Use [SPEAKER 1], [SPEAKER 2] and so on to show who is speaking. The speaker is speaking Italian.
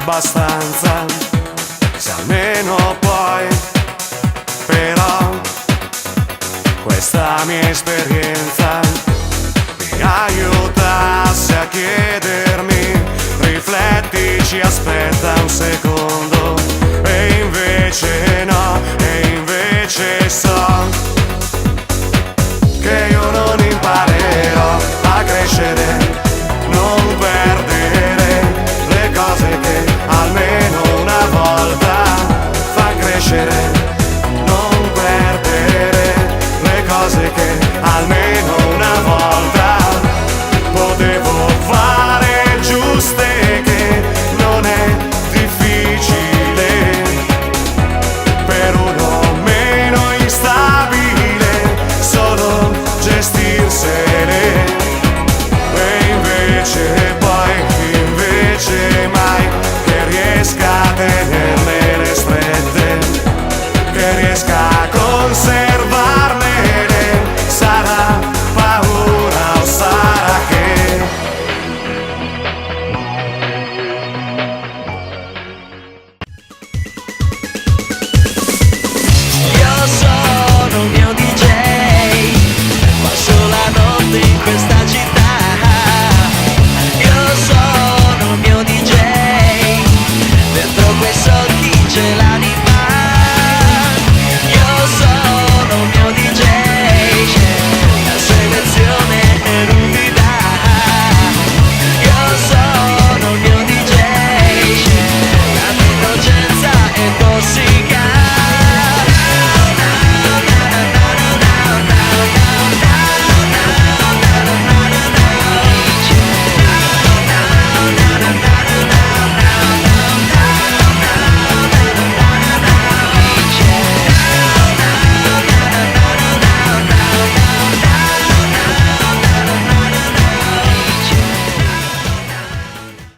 [SPEAKER 1] abbastanza, se almeno poi, però, questa mia esperienza mi aiutasse a chiedermi, rifletti, ci aspetta un secondo, e invece no, e invece so che io non imparerò a crescere, non perdere le cose che almeno una volta fa crescere, non perdere le cose che almeno una volta potevo fare giuste, che non è difficile per uno meno instabile solo gestirsele, e invece poi, invece mai che riesca a tenermele strette, che riesca a conservarmele, sarà paura o sarà che
[SPEAKER 2] io sono un mio DJ, passo la notte in questa città. Io sono un mio DJ, dentro quei solchi c'è la